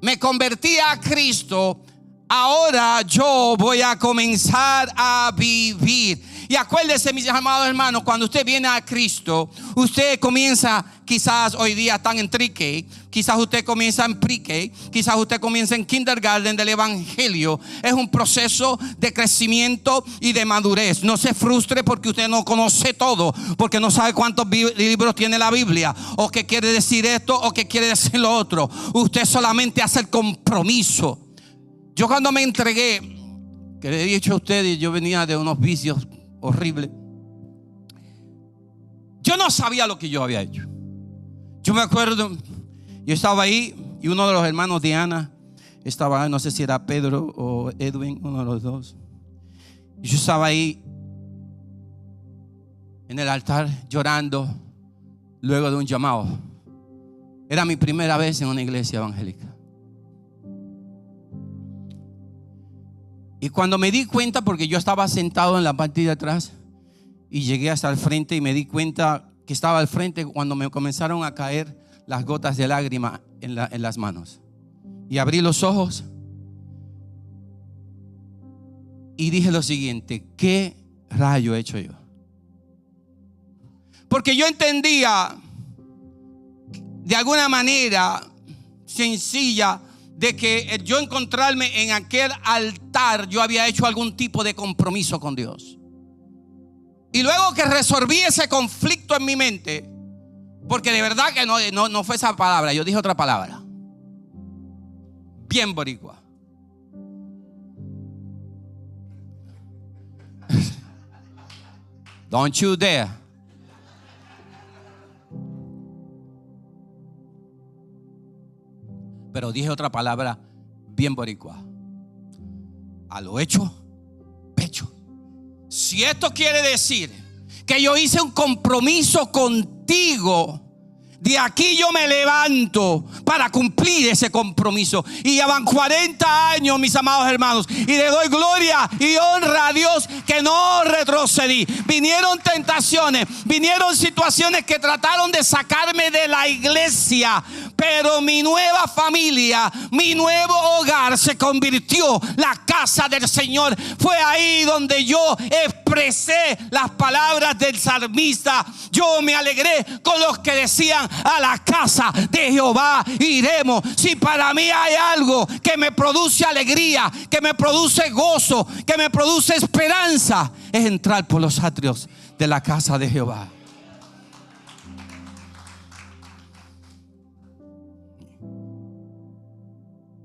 me convertí a Cristo, ahora yo voy a comenzar a vivir. Y acuérdese, mis amados hermanos, cuando usted viene a Cristo, usted comienza, quizás hoy día están en pre-K, quizás usted comienza en pre-K, quizás usted comienza en kindergarten del evangelio. Es un proceso de crecimiento y de madurez. No se frustre porque usted no conoce todo, porque no sabe cuántos libros tiene la Biblia, o qué quiere decir esto, o qué quiere decir lo otro. Usted solamente hace el compromiso. Yo cuando me entregué, que le he dicho a ustedes, yo venía de unos vicios horribles. Yo no sabía lo que yo había hecho. Yo me acuerdo, yo estaba ahí y uno de los hermanos de Ana estaba ahí, no sé si era Pedro o Edwin, uno de los dos. Y yo estaba ahí en el altar llorando luego de un llamado. Era mi primera vez en una iglesia evangélica. Y cuando me di cuenta, porque yo estaba sentado en la parte de atrás y llegué hasta el frente y me di cuenta que estaba al frente cuando me comenzaron a caer las gotas de lágrima en las manos. Y abrí los ojos y dije lo siguiente: ¿qué rayo he hecho yo? Porque yo entendía de alguna manera sencilla de que yo encontrarme en aquel altar, yo había hecho algún tipo de compromiso con Dios. Y luego que resolví ese conflicto en mi mente, porque de verdad que no fue esa palabra, yo dije otra palabra, bien boricua. Don't you dare. Pero dije otra palabra bien boricua: a lo hecho, pecho. Si esto quiere decir que yo hice un compromiso contigo, de aquí yo me levanto para cumplir ese compromiso. Y ya van 40 años, mis amados hermanos, y le doy gloria y honra a Dios que no retrocedí. Vinieron tentaciones, vinieron situaciones que trataron de sacarme de la iglesia, pero mi nueva familia, mi nuevo hogar se convirtió la casa del Señor. Fue ahí donde yo expresé las palabras del salmista. Yo me alegré con los que decían: a la casa de Jehová iremos. Si para mí hay algo que me produce alegría, que me produce gozo, que me produce esperanza, es entrar por los atrios de la casa de Jehová.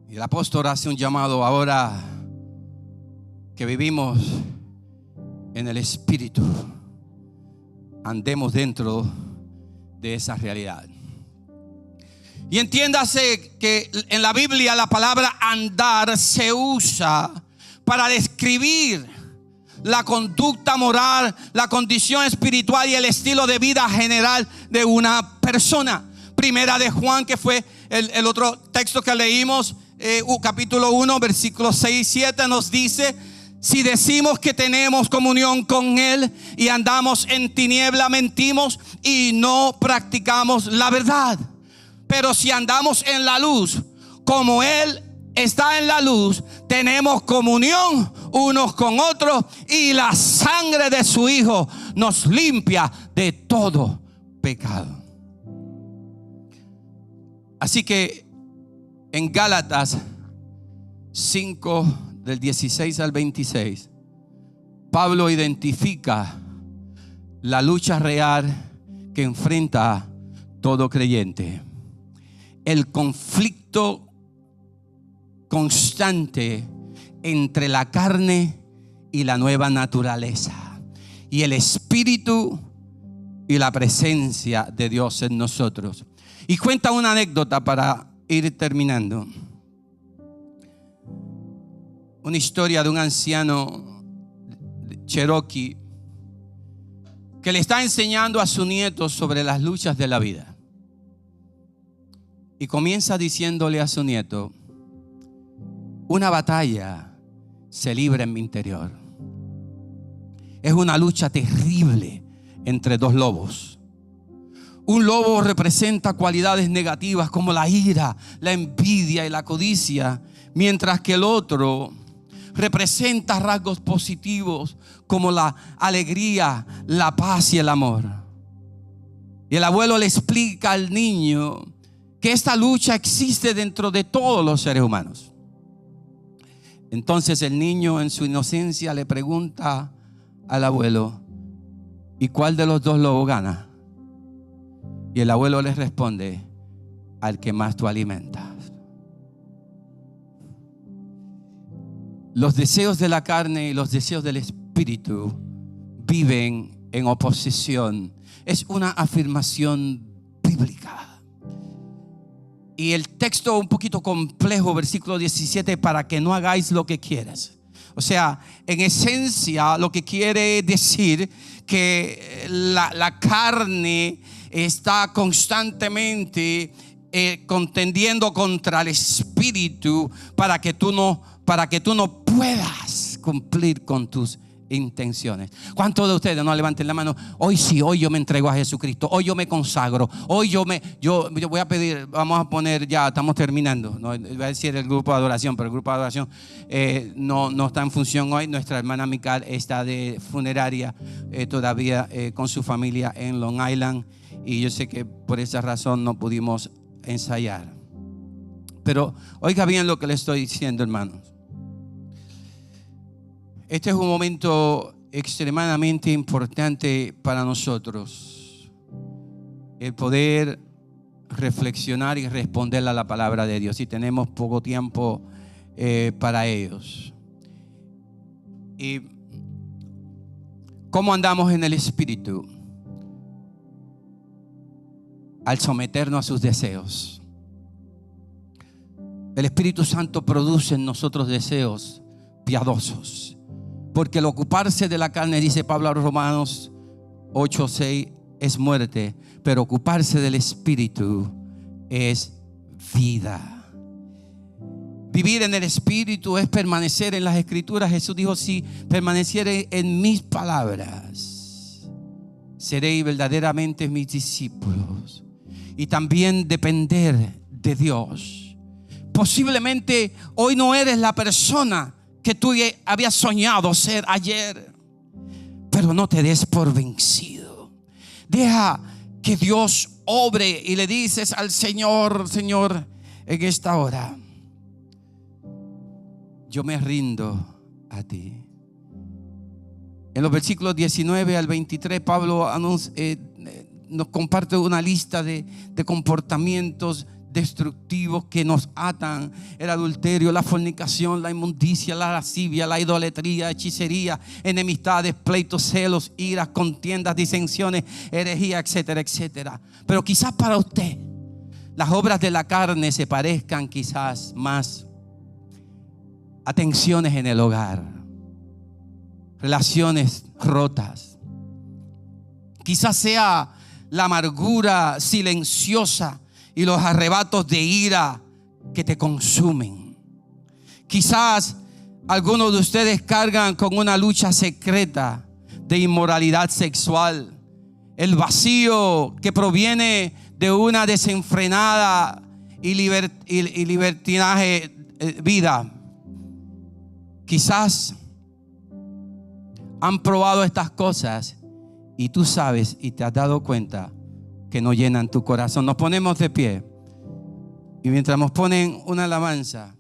Y el apóstol hace un llamado ahora que vivimos en el Espíritu. Andemos dentro de esa realidad. Y entiéndase que en la Biblia la palabra andar se usa para describir la conducta moral, la condición espiritual y el estilo de vida general de una persona. Primera de Juan, que fue el otro texto que leímos, capítulo 1, versículos 6 y 7, nos dice: si decimos que tenemos comunión con Él y andamos en tiniebla, mentimos y no practicamos la verdad. Pero si andamos en la luz, como Él está en la luz, tenemos comunión unos con otros, y la sangre de su Hijo nos limpia de todo pecado. Así que en Gálatas 5, del 16 al 26, Pablo identifica la lucha real que enfrenta todo creyente. El conflicto constante entre la carne y la nueva naturaleza, y el Espíritu y la presencia de Dios en nosotros. Y cuenta una anécdota para ir terminando. Una historia de un anciano Cherokee que le está enseñando a su nieto sobre las luchas de la vida. Y comienza diciéndole a su nieto: una batalla se libra en mi interior. Es una lucha terrible entre dos lobos. Un lobo representa cualidades negativas como la ira, la envidia y la codicia, mientras que el otro representa rasgos positivos como la alegría, la paz y el amor. Y el abuelo le explica al niño que esta lucha existe dentro de todos los seres humanos. Entonces el niño, en su inocencia, le pregunta al abuelo: ¿y cuál de los dos lobos gana? Y el abuelo le responde: al que más tú alimentas. Los deseos de la carne y los deseos del espíritu viven en oposición. Es una afirmación bíblica. Y el texto un poquito complejo, versículo 17: para que no hagáis lo que quieras. O sea, en esencia lo que quiere decir que la carne está constantemente contendiendo contra el espíritu para que tú no puedas cumplir con tus intenciones. ¿Cuántos de ustedes no levanten la mano? Hoy sí, hoy yo me entrego a Jesucristo, hoy yo me consagro, hoy yo voy a pedir, vamos a poner, ya estamos terminando, no voy a decir el grupo de adoración, pero el grupo de adoración no está en función hoy. Nuestra hermana Mical está de funeraria todavía con su familia en Long Island, y yo sé que por esa razón no pudimos ensayar. Pero oiga bien lo que le estoy diciendo, hermanos. Este es un momento extremadamente importante para nosotros, el poder reflexionar y responder a la palabra de Dios. Y tenemos poco tiempo para ellos. ¿Y cómo andamos en el Espíritu? Al someternos a sus deseos. El Espíritu Santo produce en nosotros deseos piadosos. Porque el ocuparse de la carne, dice Pablo a Romanos 8:6, es muerte, pero ocuparse del Espíritu es vida. Vivir en el Espíritu es permanecer en las Escrituras. Jesús dijo: si permaneciere en mis palabras, seréis verdaderamente mis discípulos. Y también depender de Dios. Posiblemente hoy no eres la persona que tú habías soñado ser ayer, pero no te des por vencido. Deja que Dios obre y le dices al Señor: Señor, en esta hora yo me rindo a ti. En los versículos 19 al 23, Pablo nos comparte una lista de comportamientos destructivos que nos atan: el adulterio, la fornicación, la inmundicia, la lascivia, la idolatría, hechicería, enemistades, pleitos, celos, iras, contiendas, disensiones, herejía, etcétera, etcétera. Pero quizás para usted las obras de la carne se parezcan quizás más a tensiones en el hogar, relaciones rotas. Quizás sea la amargura silenciosa y los arrebatos de ira que te consumen. Quizás algunos de ustedes cargan con una lucha secreta de inmoralidad sexual, el vacío que proviene de una desenfrenada y libertinaje vida. Quizás han probado estas cosas y tú sabes y te has dado cuenta que no llenan tu corazón. Nos ponemos de pie y mientras nos ponen una alabanza,